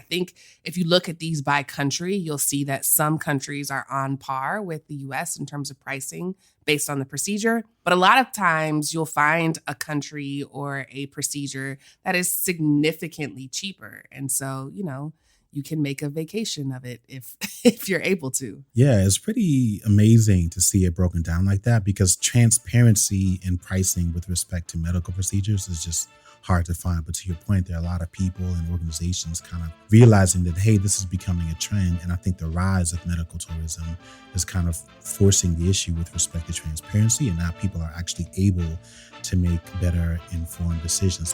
think if you look at these by country, you'll see that some countries are on par with the US in terms of pricing based on the procedure. But a lot of times you'll find a country or a procedure that is significantly cheaper. And so, you can make a vacation of it if you're able to. Yeah, it's pretty amazing to see it broken down like that, because transparency in pricing with respect to medical procedures is just hard to find. But to your point, there are a lot of people and organizations kind of realizing that, hey, this is becoming a trend. And I think the rise of medical tourism is kind of forcing the issue with respect to transparency. And now people are actually able to make better informed decisions.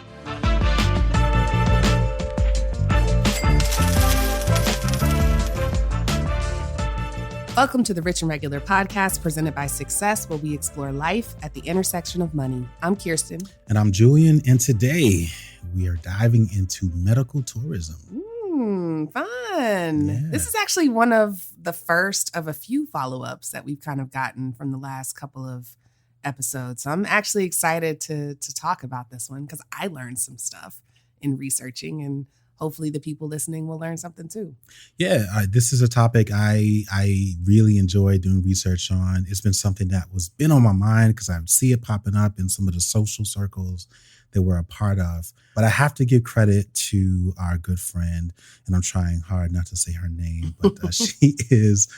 Welcome to the Rich and Regular podcast presented by Success, where we explore life at the intersection of money. I'm Kirsten. And I'm Julian. And today we are diving into medical tourism. Fun. Yeah. This is actually one of the first of a few follow-ups that we've kind of gotten from the last couple of episodes. So I'm actually excited to talk about this one because I learned some stuff in researching, and hopefully the people listening will learn something too. Yeah, this is a topic I really enjoy doing research on. It's been something that been on my mind because I see it popping up in some of the social circles that we're a part of. But I have to give credit to our good friend, and I'm trying hard not to say her name, but she is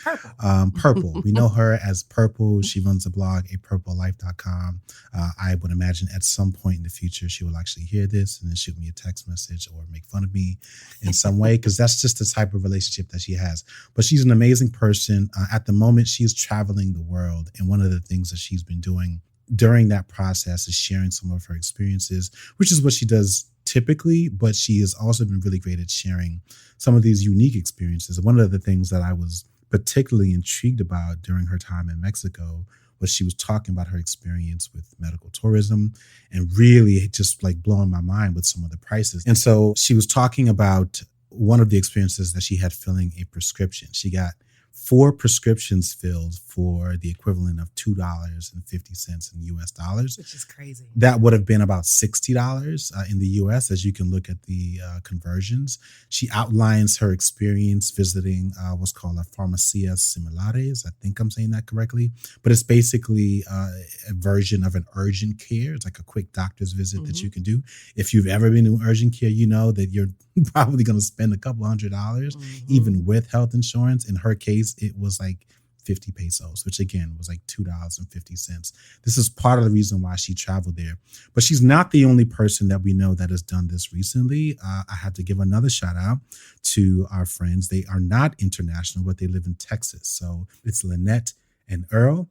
Purple. We know her as Purple. She runs a blog, apurplelife.com. I would imagine at some point in the future, she will actually hear this and then shoot me a text message or make fun of me in some way, because that's just the type of relationship that she has. But she's an amazing person. At the moment, she's traveling the world. And one of the things that she's been doing during that process is sharing some of her experiences, which is what she does typically, but she has also been really great at sharing some of these unique experiences. One of the things that I was particularly intrigued about during her time in Mexico was she was talking about her experience with medical tourism and really just like blowing my mind with some of the prices. And so she was talking about one of the experiences that she had filling a prescription. She got 4 prescriptions filled for the equivalent of $2.50 in US dollars. Which is crazy. That would have been about $60 in the US, as you can look at the conversions. She outlines her experience visiting what's called a Farmacias Similares. I think I'm saying that correctly. But it's basically a version of an urgent care. It's like a quick doctor's visit that you can do. If you've ever been to urgent care, you know that you're probably going to spend a couple $100, even with health insurance. In her case, it was like 50 pesos, which again was like $2.50. This is part of the reason why she traveled there. But she's not the only person that we know that has done this recently. I have to give another shout out to our friends. They are not international, but they live in Texas. So it's Lynette and Earl.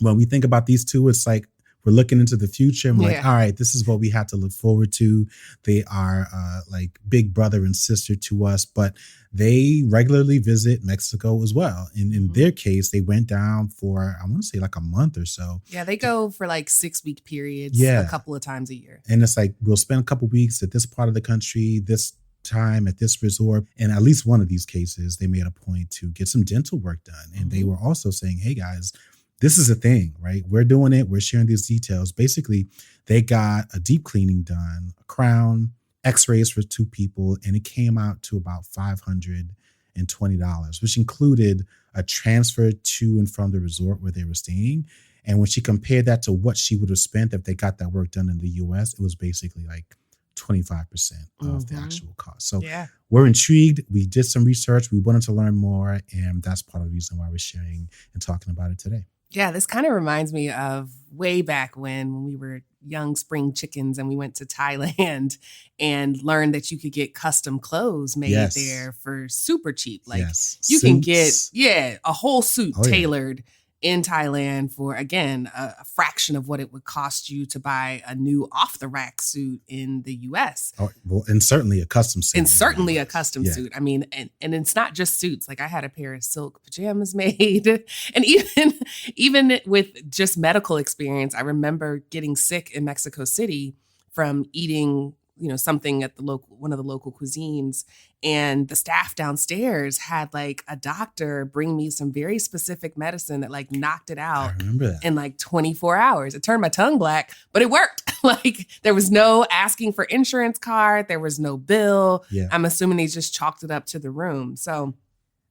When we think about these two, it's like we're looking into the future and we're like, all right, this is what we have to look forward to. They are like big brother and sister to us, but they regularly visit Mexico as well. And in their case, they went down for, I want to say like a month or so. Yeah, they go for like 6-week periods a couple of times a year. And it's like, we'll spend a couple of weeks at this part of the country, this time at this resort. And at least one of these cases, they made a point to get some dental work done. And they were also saying, hey guys, this is a thing, right? We're doing it. We're sharing these details. Basically, they got a deep cleaning done, a crown, x-rays for 2 people, and it came out to about $520, which included a transfer to and from the resort where they were staying. And when she compared that to what she would have spent if they got that work done in the US, it was basically like 25% of the actual cost. So we're intrigued. We did some research. We wanted to learn more. And that's part of the reason why we're sharing and talking about it today. Yeah, this kind of reminds me of way back when we were young spring chickens and we went to Thailand and learned that you could get custom clothes made there for super cheap. Like you can get, a whole suit tailored in Thailand for, again, a fraction of what it would cost you to buy a new off-the-rack suit in the U.S. Oh, well, and certainly a custom suit. Suit. I mean, and it's not just suits. Like I had a pair of silk pajamas made. And even with just medical experience, I remember getting sick in Mexico City from eating something at one of the local cuisines. And the staff downstairs had like a doctor bring me some very specific medicine that like knocked it out in like 24 hours. It turned my tongue black, but it worked. Like there was no asking for insurance card. There was no bill. Yeah. I'm assuming they just chalked it up to the room. So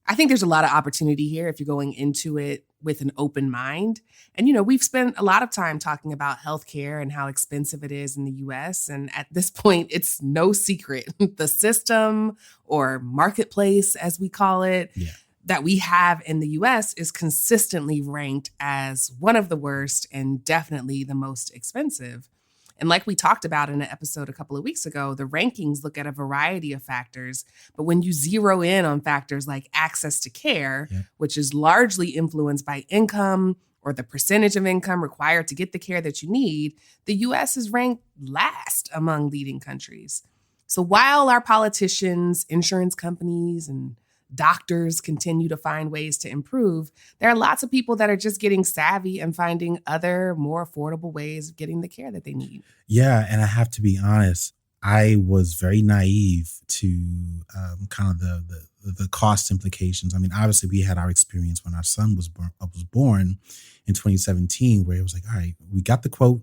I think there's a lot of opportunity here if you're going into it with an open mind. And, we've spent a lot of time talking about healthcare and how expensive it is in the US. And at this point, it's no secret. The system or marketplace, as we call it, that we have in the US is consistently ranked as one of the worst and definitely the most expensive. And like we talked about in an episode a couple of weeks ago, the rankings look at a variety of factors. But when you zero in on factors like access to care, which is largely influenced by income or the percentage of income required to get the care that you need, the US is ranked last among leading countries. So while our politicians, insurance companies, and doctors continue to find ways to improve, there are lots of people that are just getting savvy and finding other, more affordable ways of getting the care that they need. Yeah, and I have to be honest, I was very naive to kind of the cost implications. I mean, obviously, we had our experience when our son was born in 2017, where it was like, all right, we got the quote.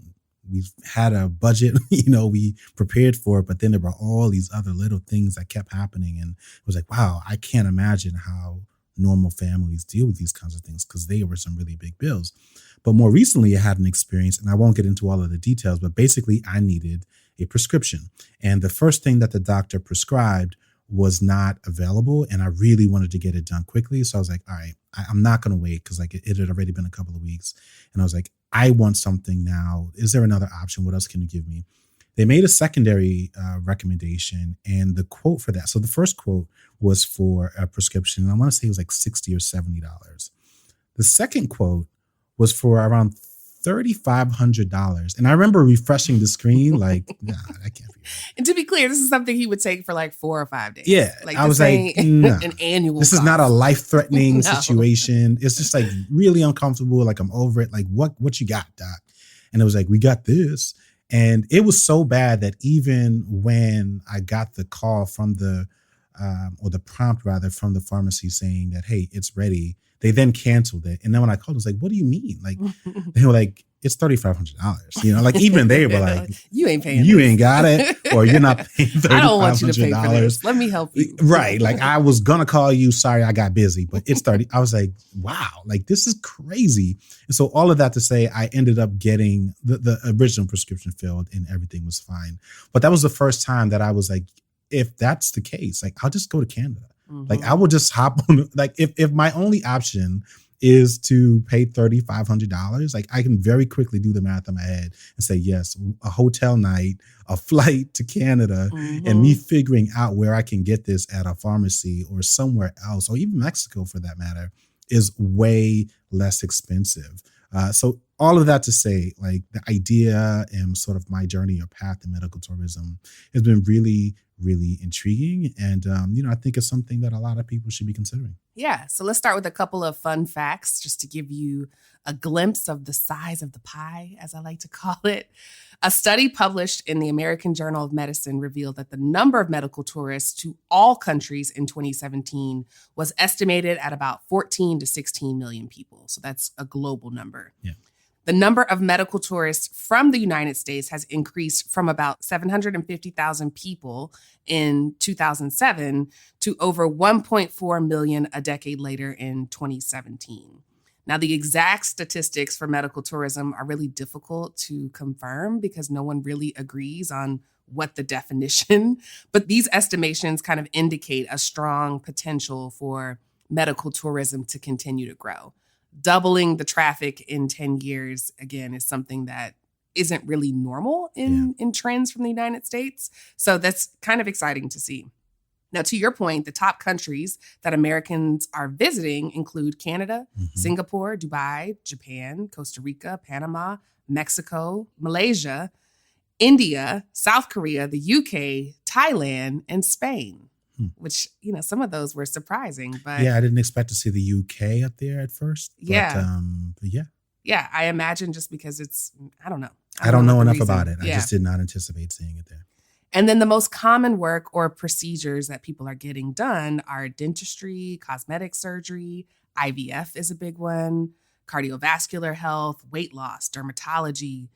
We've had a budget, we prepared for it, but then there were all these other little things that kept happening. And it was like, wow, I can't imagine how normal families deal with these kinds of things because they were some really big bills. But more recently, I had an experience, and I won't get into all of the details, but basically I needed a prescription. And the first thing that the doctor prescribed was not available, and I really wanted to get it done quickly. So I was like, all right, I'm not going to wait because it had already been a couple of weeks. And I was like, I want something now. Is there another option? What else can you give me? They made a secondary recommendation, and the quote for that. So the first quote was for a prescription, and I want to say it was like $60 or $70. The second quote was for around $3,500. And I remember refreshing the screen like, nah, that can't be right. And to be clear, this is something he would take for like 4 or 5 days. Yeah. Like I was like, nah, an annual this cost. is not a life-threatening situation. It's just like really uncomfortable. Like I'm over it. Like what you got, doc? And it was like, we got this. And it was so bad that even when I got the call from the prompt rather from the pharmacy saying that, hey, it's ready, they then canceled it. And then when I called, I was like, what do you mean? Like, they were like, it's $3,500. Like even they were like, you ain't paying you this. ain't got it, or you're not paying $3,500. I don't want you to pay for this. Let me help you. Right. Like I was going to call you. Sorry, I got busy, but it's 30. I was like, wow, like this is crazy. And so all of that to say, I ended up getting the original prescription filled and everything was fine. But that was the first time that I was like, if that's the case, like I'll just go to Canada. Mm-hmm. Like I will just hop on, like if my only option is to pay $3,500, like I can very quickly do the math in my head and say, yes, a hotel night, a flight to Canada, and me figuring out where I can get this at a pharmacy or somewhere else, or even Mexico for that matter, is way less expensive. So all of that to say, like the idea and sort of my journey or path to medical tourism has been really, really intriguing. And, I think it's something that a lot of people should be considering. Yeah. So let's start with a couple of fun facts just to give you a glimpse of the size of the pie, as I like to call it. A study published in the American Journal of Medicine revealed that the number of medical tourists to all countries in 2017 was estimated at about 14 to 16 million people. So that's a global number. Yeah. The number of medical tourists from the United States has increased from about 750,000 people in 2007 to over 1.4 million a decade later in 2017. Now, the exact statistics for medical tourism are really difficult to confirm because no one really agrees on what the definition, but these estimations kind of indicate a strong potential for medical tourism to continue to grow. Doubling the traffic in 10 years, again, is something that isn't really normal in trends from the United States. So that's kind of exciting to see. Now, to your point, the top countries that Americans are visiting include Canada, Singapore, Dubai, Japan, Costa Rica, Panama, Mexico, Malaysia, India, South Korea, the UK, Thailand, and Spain. Which, some of those were surprising, but yeah, I didn't expect to see the UK up there at first. But, yeah, I imagine just because it's, I don't know. I don't know enough about it. I just did not anticipate seeing it there. And then the most common work or procedures that people are getting done are dentistry, cosmetic surgery, IVF is a big one, cardiovascular health, weight loss, dermatology,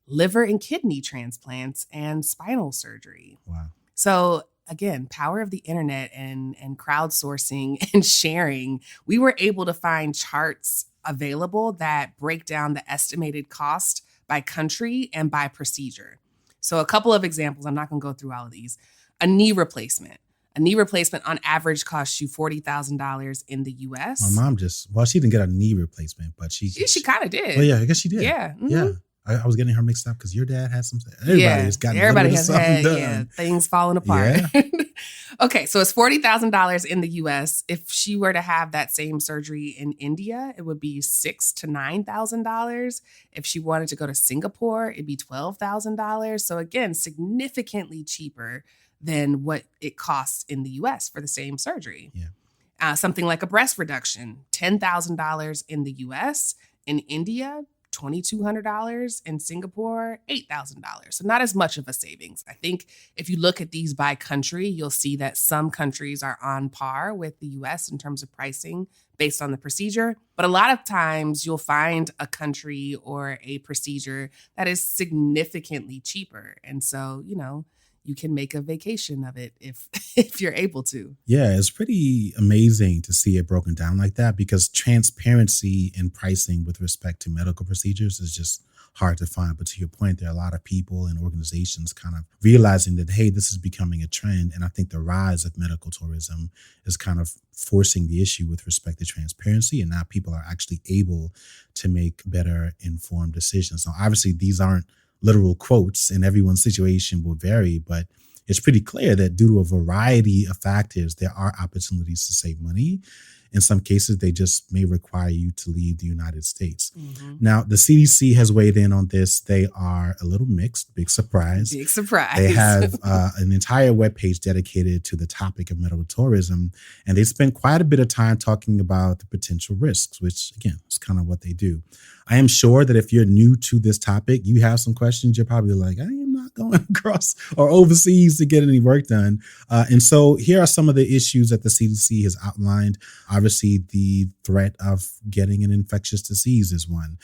liver and kidney transplants, and spinal surgery. Wow. So again, power of the internet and crowdsourcing and sharing, we were able to find charts available that break down the estimated cost by country and by procedure. So a couple of examples, I'm not going to go through all of these. A knee replacement. A knee replacement on average costs you $40,000 in the US. My mom she didn't get a knee replacement, but she kind of did. Well, yeah, I guess she did. Yeah. Mm-hmm. Yeah. I was getting her mixed up because your dad had some. Everybody has had things falling apart. Yeah. Okay, so it's $40,000 in the U.S. If she were to have that same surgery in India, it would be $6,000 to $9,000. If she wanted to go to Singapore, it'd be $12,000. So again, significantly cheaper than what it costs in the U.S. for the same surgery. Yeah. Something like a breast reduction, $10,000 in the U.S. In India, $2,200. In Singapore, $8,000. So not as much of a savings. I think if you look at these by country, you'll see that some countries are on par with the US in terms of pricing based on the procedure. But a lot of times you'll find a country or a procedure that is significantly cheaper. And so, you can make a vacation of it if you're able to. Yeah, it's pretty amazing to see it broken down like that because transparency in pricing with respect to medical procedures is just hard to find. But to your point, there are a lot of people and organizations kind of realizing that, hey, this is becoming a trend. And I think the rise of medical tourism is kind of forcing the issue with respect to transparency. And now people are actually able to make better informed decisions. So obviously, these aren't literal quotes and everyone's situation will vary, but it's pretty clear that due to a variety of factors, there are opportunities to save money. In some cases, they just may require you to leave the United States. Mm-hmm. Now, the CDC has weighed in on this. They are a little mixed. Big surprise. Big surprise. They have an entire webpage dedicated to the topic of medical tourism, and they spent quite a bit of time talking about the potential risks, which, again, is kind of what they do. I am sure that if you're new to this topic, you have some questions. You're probably like, I am not going across or overseas to get any work done. And so here are some of the issues that the CDC has outlined. Obviously, the threat of getting an infectious disease is one.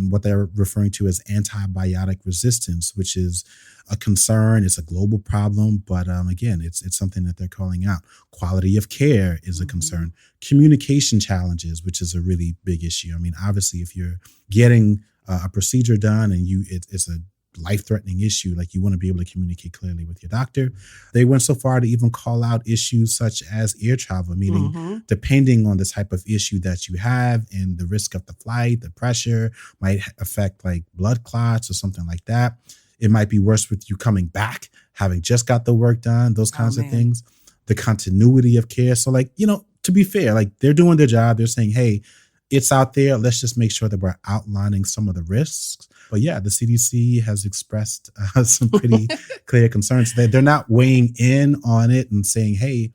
What they're referring to as antibiotic resistance, which is a concern. It's a global problem, but again, it's something that they're calling out. Quality of care is a concern. Communication challenges, which is a really big issue. I mean, obviously, if you're getting a procedure done and it's a life-threatening issue, like you want to be able to communicate clearly with your doctor. They went so far to even call out issues such as air travel, meaning depending on the type of issue that you have and the risk of the flight, the pressure might affect like blood clots or something like that. It might be worse with you coming back, having just got the work done, those kinds of things. The continuity of care. So like, to be fair, like they're doing their job. They're saying, hey, it's out there. Let's just make sure that we're outlining some of the risks. But yeah, the CDC has expressed some pretty clear concerns. They're not weighing in on it and saying, hey,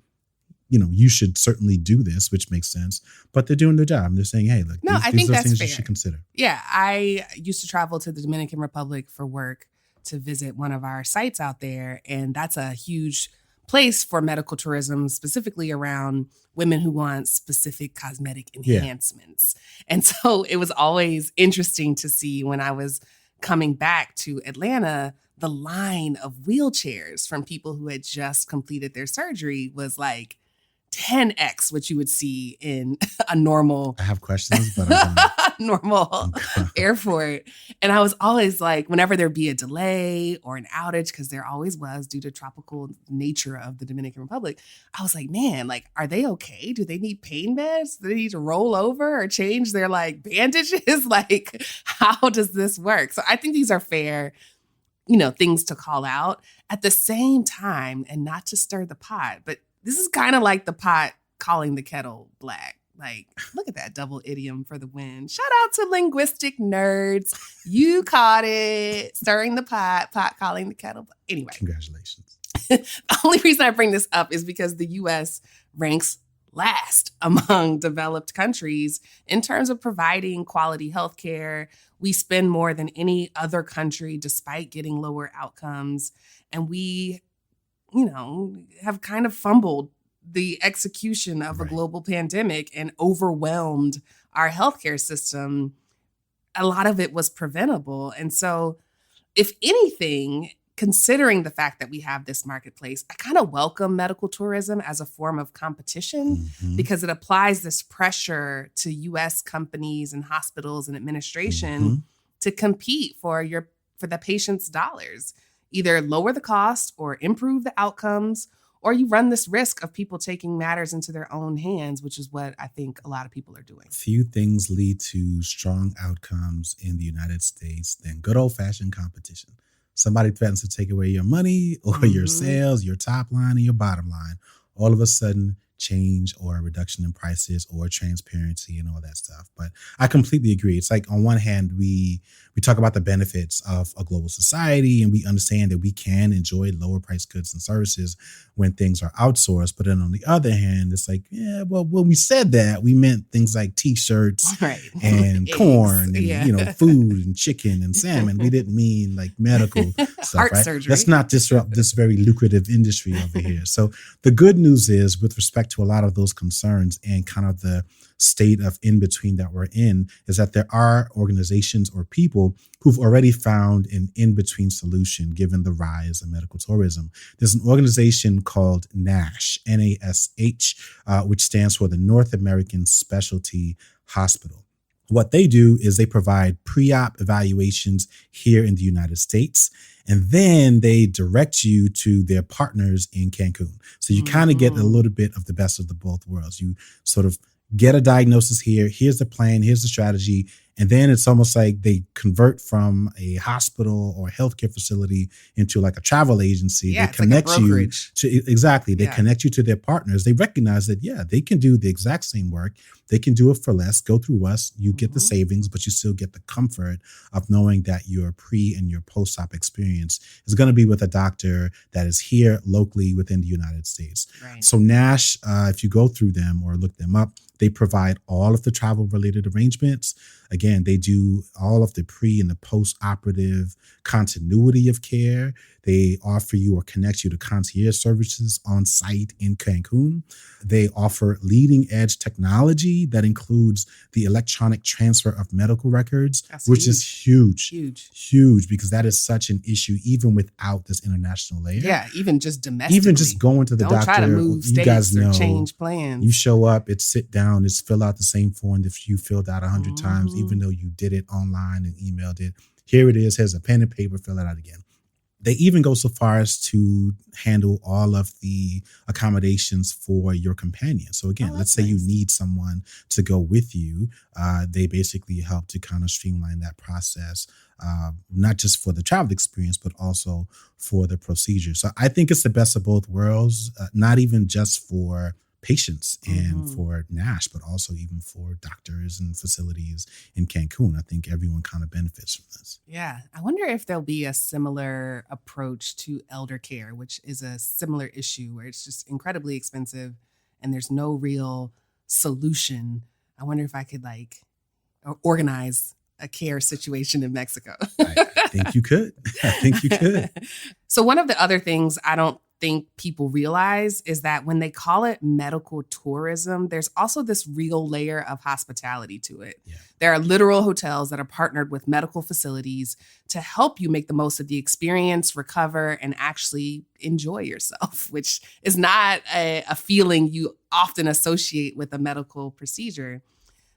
you should certainly do this, which makes sense. But they're doing their job. And they're saying, hey, look, these are things fair. You should consider. Yeah, I used to travel to the Dominican Republic for work to visit one of our sites out there. And that's a huge place for medical tourism, specifically around women who want specific cosmetic enhancements. Yeah. And so it was always interesting to see when I was coming back to Atlanta, the line of wheelchairs from people who had just completed their surgery was like 10x what you would see in a normal. I have questions, but I'm normal airport. And I was always like, whenever there'd be a delay or an outage, because there always was due to tropical nature of the Dominican Republic, I was like, man, like, are they okay? Do they need pain meds? Do they need to roll over or change their like bandages? Like, how does this work? So I think these are fair, things to call out at the same time, and not to stir the pot, but this is kind of like the pot calling the kettle black. Like, look at that double idiom for the win. Shout out to linguistic nerds. You caught it. Stirring the pot calling the kettle black. Anyway. Congratulations. The only reason I bring this up is because the U.S. ranks last among developed countries in terms of providing quality healthcare. We spend more than any other country despite getting lower outcomes. And we have kind of fumbled the execution of a global pandemic and overwhelmed our healthcare system. A lot of it was preventable. And so if anything, considering the fact that we have this marketplace, I kind of welcome medical tourism as a form of competition because it applies this pressure to US companies and hospitals and administration to compete for the patient's dollars. Either lower the cost or improve the outcomes, or you run this risk of people taking matters into their own hands, which is what I think a lot of people are doing. Few things lead to strong outcomes in the United States than good old-fashioned competition. Somebody threatens to take away your money or your sales, your top line and your bottom line. All of a sudden, change or a reduction in prices or transparency and all that stuff. But I completely agree. It's like on one hand, we talk about the benefits of a global society and we understand that we can enjoy lower price goods and services when things are outsourced. But then on the other hand, it's like, yeah, well, when we said that, we meant things like t-shirts and corn and, food and chicken and salmon. We didn't mean like medical stuff, heart right? surgery. Let's not disrupt this very lucrative industry over here. So the good news is with respect to a lot of those concerns and kind of the state of in between that we're in is that there are organizations or people who've already found an in-between solution given the rise of medical tourism. There's an organization called NASH, N-A-S-H, which stands for the North American Specialty Hospital. What they do is they provide pre-op evaluations here in the United States, and then they direct you to their partners in Cancun. So you kind of get a little bit of the best of the both worlds. You sort of get a diagnosis here. Here's the plan. Here's the strategy. And then it's almost like they convert from a hospital or healthcare facility into like a travel agency. Yeah, they connect like a you brokerage. They connect you to their partners. They recognize that, they can do the exact same work. They can do it for less, go through us. You get the savings, but you still get the comfort of knowing that your pre and your post-op experience is going to be with a doctor that is here locally within the United States. Right. So NASH, if you go through them or look them up, they provide all of the travel related arrangements. Again, they do all of the pre and the post-operative continuity of care. They offer you or connect you to concierge services on site in Cancun. They offer leading edge technology that includes the electronic transfer of medical records, which is huge, because that is such an issue even without this international layer. Yeah, even just domestically. Even just going to the doctor. Don't try to move states, you guys know, or change plans. You show up, it's sit down, it's fill out the same form that you filled out 100 times, even though you did it online and emailed it. Here it is, here's a pen and paper, fill it out again. They even go so far as to handle all of the accommodations for your companion. So again, let's say you need someone to go with you. They basically help to kind of streamline that process, not just for the travel experience, but also for the procedure. So I think it's the best of both worlds, not even just for patients and for NASH, but also even for doctors and facilities in Cancun. I think everyone kind of benefits from this. Yeah. I wonder if there'll be a similar approach to elder care, which is a similar issue where it's just incredibly expensive and there's no real solution. I wonder if I could organize a care situation in Mexico. I think you could. So one of the other things I don't think people realize is that when they call it medical tourism, there's also this real layer of hospitality to it. Yeah. There are literal hotels that are partnered with medical facilities to help you make the most of the experience, recover, and actually enjoy yourself, which is not a feeling you often associate with a medical procedure.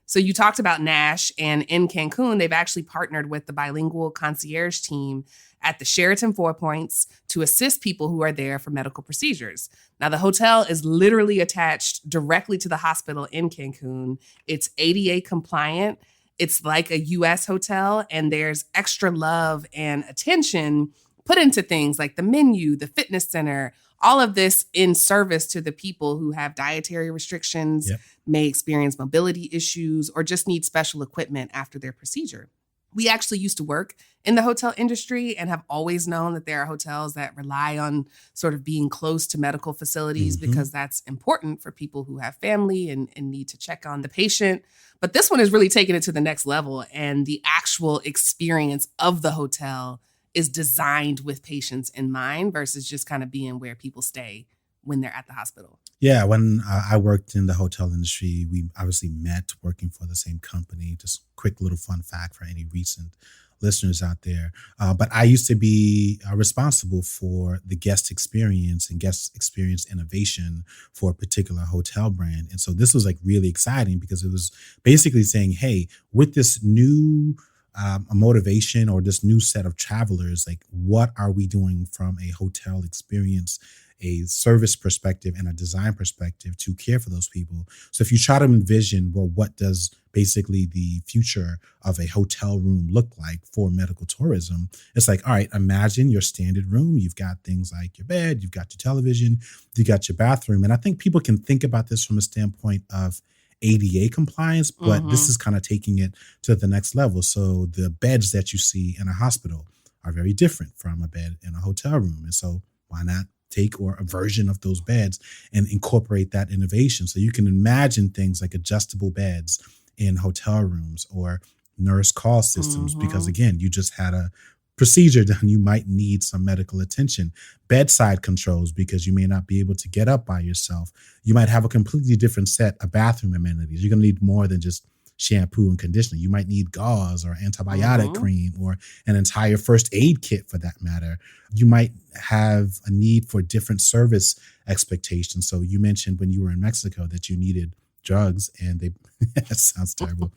So you talked about NASH, and in Cancun, they've actually partnered with the bilingual concierge team at the Sheraton Four Points to assist people who are there for medical procedures. Now, the hotel is literally attached directly to the hospital in Cancun. It's ADA compliant. It's like a US hotel, and there's extra love and attention put into things like the menu, the fitness center, all of this in service to the people who have dietary restrictions, may experience mobility issues, or just need special equipment after their procedure. We actually used to work in the hotel industry and have always known that there are hotels that rely on sort of being close to medical facilities because that's important for people who have family and need to check on the patient. But this one is really taking it to the next level, and the actual experience of the hotel is designed with patients in mind versus just kind of being where people stay when they're at the hospital. Yeah, when I worked in the hotel industry, we obviously met working for the same company. Just quick little fun fact for any recent listeners out there. But I used to be responsible for the guest experience and guest experience innovation for a particular hotel brand. And so this was like really exciting because it was basically saying, hey, with this new a motivation or this new set of travelers, like what are we doing from a hotel experience, a service perspective and a design perspective to care for those people? So if you try to envision, well, what does basically the future of a hotel room look like for medical tourism? It's like, all right, imagine your standard room. You've got things like your bed, you've got your television, you got your bathroom. And I think people can think about this from a standpoint of ADA compliance, but this is kind of taking it to the next level. So the beds that you see in a hospital are very different from a bed in a hotel room. And so why not take or a version of those beds and incorporate that innovation? So you can imagine things like adjustable beds in hotel rooms or nurse call systems, because again, you just had a procedure done, you might need some medical attention. Bedside controls, because you may not be able to get up by yourself. You might have a completely different set of bathroom amenities. You're going to need more than just shampoo and conditioner. You might need gauze or antibiotic cream or an entire first aid kit for that matter. You might have a need for different service expectations. So you mentioned when you were in Mexico that you needed drugs, and they that sounds terrible.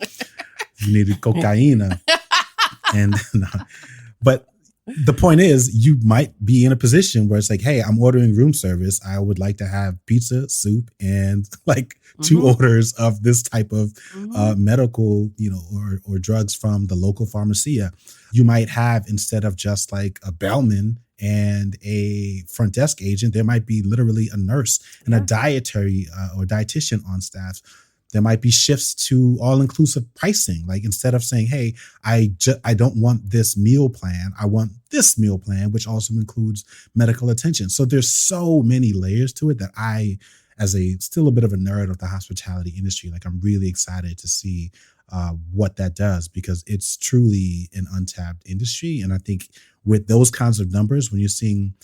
You needed cocaine. And but the point is, you might be in a position where it's like, hey, I'm ordering room service. I would like to have pizza, soup, and like 2 orders of this type of medical, or drugs from the local pharmacia. You might have, instead of just like a bellman and a front desk agent, there might be literally a nurse and a dietary or dietitian on staff. There might be shifts to all-inclusive pricing. Like instead of saying, hey, I don't want this meal plan, I want this meal plan, which also includes medical attention. So there's so many layers to it that I, as still a bit of a nerd of the hospitality industry, like I'm really excited to see what that does, because it's truly an untapped industry. And I think with those kinds of numbers, when you're seeing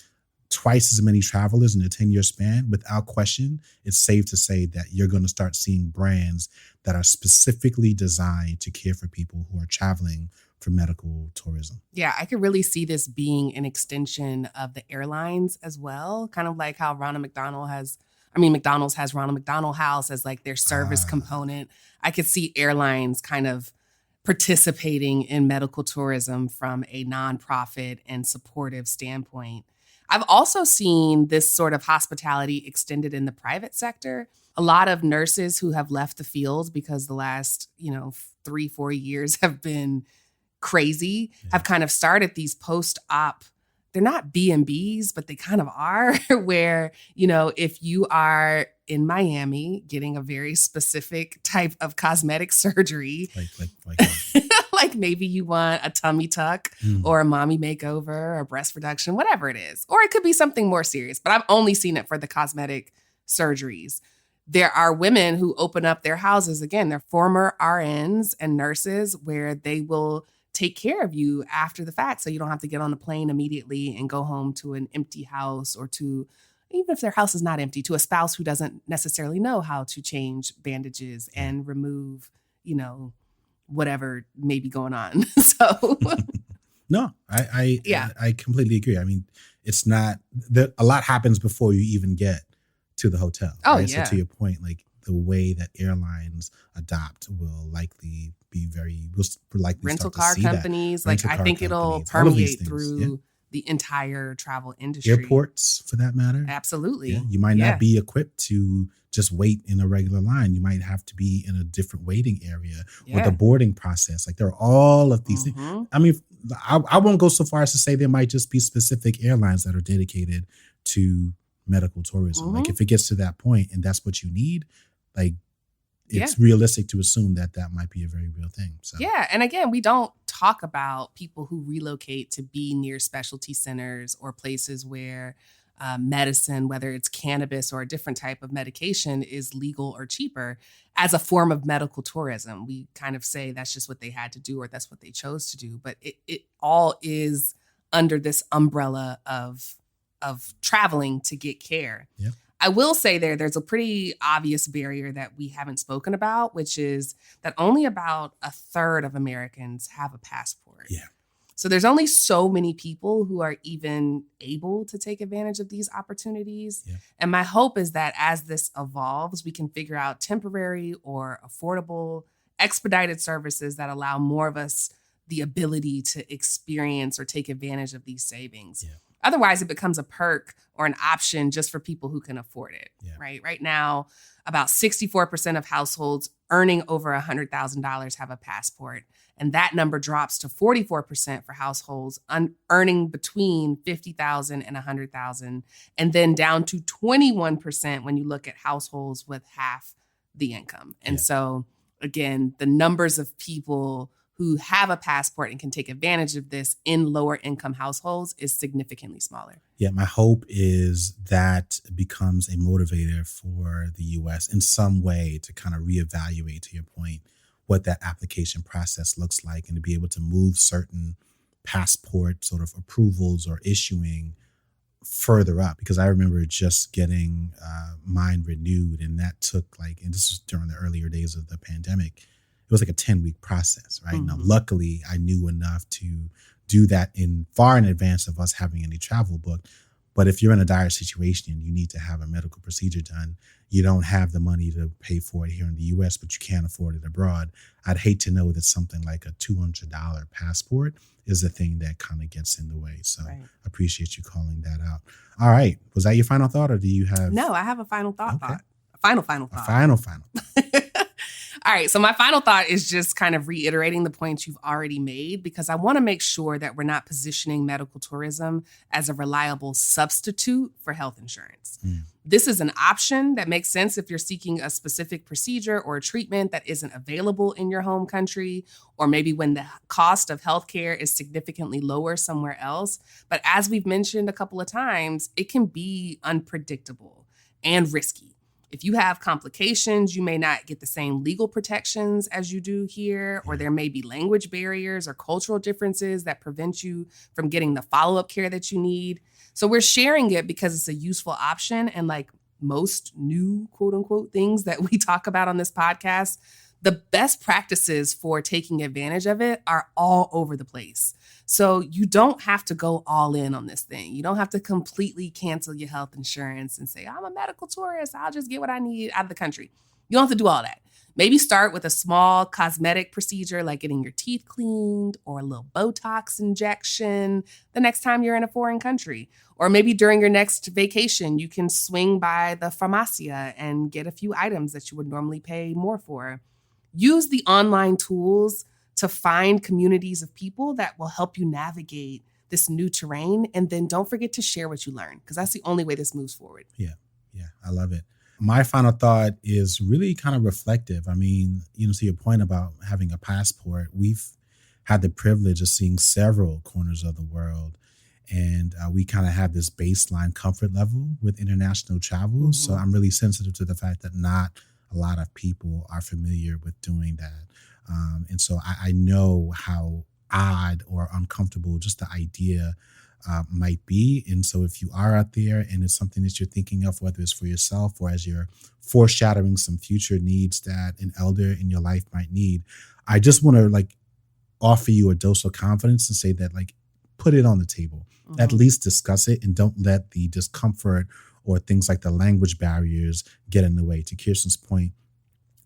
twice as many travelers in a 10-year span, without question, it's safe to say that you're going to start seeing brands that are specifically designed to care for people who are traveling for medical tourism. Yeah, I could really see this being an extension of the airlines as well, kind of like how McDonald's has Ronald McDonald House as like their service component. I could see airlines kind of participating in medical tourism from a nonprofit and supportive standpoint. I've also seen this sort of hospitality extended in the private sector. A lot of nurses who have left the field because the last, 3-4 years have been crazy, have kind of started these post-op, they're not B&Bs, but they kind of are, where, if you are in Miami getting a very specific type of cosmetic surgery, like maybe you want a tummy tuck or a mommy makeover or breast reduction, whatever it is. Or it could be something more serious, but I've only seen it for the cosmetic surgeries. There are women who open up their houses. Again, they're former RNs and nurses where they will take care of you after the fact. So you don't have to get on the plane immediately and go home to an empty house, or to, even if their house is not empty, to a spouse who doesn't necessarily know how to change bandages and remove, whatever may be going on. So no, I completely agree. I mean, it's not that a lot happens before you even get to the hotel. Oh, right? yeah. So to your point, like the way that airlines adopt will likely be we'll likely rental start to car see companies. That. Like I think it'll permeate through the entire travel industry. Airports, for that matter. Absolutely. Yeah, you might not be equipped to just wait in a regular line. You might have to be in a different waiting area or the boarding process. Like there are all of these things. I mean, I won't go so far as to say there might just be specific airlines that are dedicated to medical tourism. Like if it gets to that point and that's what you need, like it's realistic to assume that might be a very real thing. So yeah. And again, we don't talk about people who relocate to be near specialty centers or places where medicine, whether it's cannabis or a different type of medication, is legal or cheaper as a form of medical tourism. We kind of say that's just what they had to do or that's what they chose to do. But it all is under this umbrella of traveling to get care. Yep. I will say there's a pretty obvious barrier that we haven't spoken about, which is that only about a third of Americans have a passport. Yeah. So there's only so many people who are even able to take advantage of these opportunities. Yeah. And my hope is that as this evolves, we can figure out temporary or affordable, expedited services that allow more of us the ability to experience or take advantage of these savings. Yeah. Otherwise, it becomes a perk or an option just for people who can afford it, Yeah. right? Right now, about 64% of households earning over $100,000 have a passport. And that number drops to 44% for households earning between $50,000 and $100,000, and then down to 21% when you look at households with half the income. And so, again, the numbers of people who have a passport and can take advantage of this in lower income households is significantly smaller. Yeah, my hope is that becomes a motivator for the U.S. in some way to kind of reevaluate, to your point, what that application process looks like, and to be able to move certain passport sort of approvals or issuing further up. Because I remember just getting mine renewed, and that took and this was during the earlier days of the pandemic. It was like a 10-week process, right? Mm-hmm. Now, luckily, I knew enough to do that far in advance of us having any travel booked. But if you're in a dire situation and you need to have a medical procedure done, you don't have the money to pay for it here in the U.S., but you can't afford it abroad. I'd hate to know that something like a $200 passport is the thing that kind of gets in the way. So I appreciate you calling that out. All right. Was that your final thought, or do you have? No, I have a final thought. Okay. A final thought. A final thought. All right. So my final thought is just kind of reiterating the points you've already made, because I want to make sure that we're not positioning medical tourism as a reliable substitute for health insurance. This is an option that makes sense if you're seeking a specific procedure or a treatment that isn't available in your home country, or maybe when the cost of healthcare is significantly lower somewhere else. But as we've mentioned a couple of times, it can be unpredictable and risky. If you have complications, you may not get the same legal protections as you do here, or there may be language barriers or cultural differences that prevent you from getting the follow-up care that you need. So we're sharing it because it's a useful option. And like most new quote unquote things that we talk about on this podcast, the best practices for taking advantage of it are all over the place. So you don't have to go all in on this thing. You don't have to completely cancel your health insurance and say, I'm a medical tourist, I'll just get what I need out of the country. You don't have to do all that. Maybe start with a small cosmetic procedure like getting your teeth cleaned, or a little Botox injection the next time you're in a foreign country. Or maybe during your next vacation, you can swing by the farmacia and get a few items that you would normally pay more for. Use the online tools to find communities of people that will help you navigate this new terrain. And then don't forget to share what you learn, because that's the only way this moves forward. Yeah, I love it. My final thought is really kind of reflective. I mean, to your point about having a passport, we've had the privilege of seeing several corners of the world. And we kind of have this baseline comfort level with international travel. Mm-hmm. So I'm really sensitive to the fact that not a lot of people are familiar with doing that. And so I know how odd or uncomfortable just the idea might be. And so if you are out there and it's something that you're thinking of, whether it's for yourself or as you're foreshadowing some future needs that an elder in your life might need, I just want to offer you a dose of confidence and say that put it on the table, at least discuss it, and don't let the discomfort or things like the language barriers get in the way. To Kirsten's point,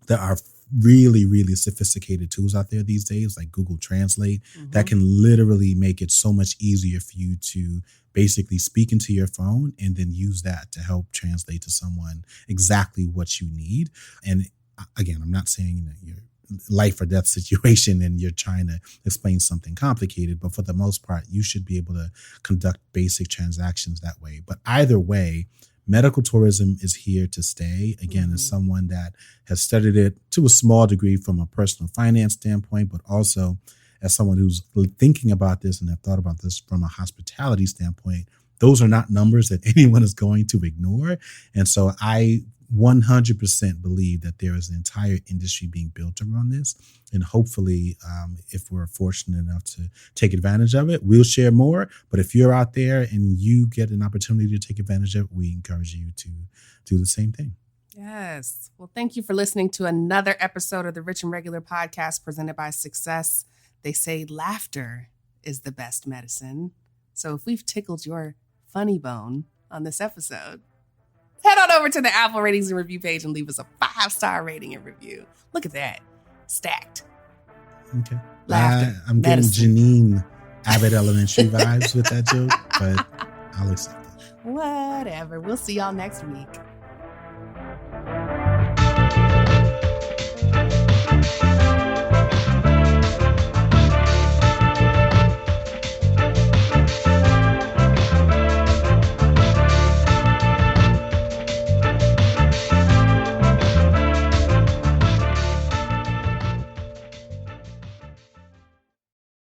there are really, really sophisticated tools out there these days, like Google Translate, that can literally make it so much easier for you to basically speak into your phone and then use that to help translate to someone exactly what you need. And again, I'm not saying that you're life or death situation and you're trying to explain something complicated, but for the most part, you should be able to conduct basic transactions that way. But either way, medical tourism is here to stay. Again, as someone that has studied it to a small degree from a personal finance standpoint, but also as someone who's thinking about this and have thought about this from a hospitality standpoint, those are not numbers that anyone is going to ignore. And so I 100% believe that there is an entire industry being built around this. And hopefully, if we're fortunate enough to take advantage of it, we'll share more. But if you're out there and you get an opportunity to take advantage of it, we encourage you to do the same thing. Yes. Well, thank you for listening to another episode of the Rich and Regular podcast presented by Success. They say laughter is the best medicine. So if we've tickled your funny bone on this episode, head on over to the Apple Ratings and Review page and leave us a 5-star rating and review. Look at that. Stacked. Okay. Laughter. I'm getting Janine Abbott Elementary vibes with that joke, but I'll accept it. Whatever. We'll see y'all next week.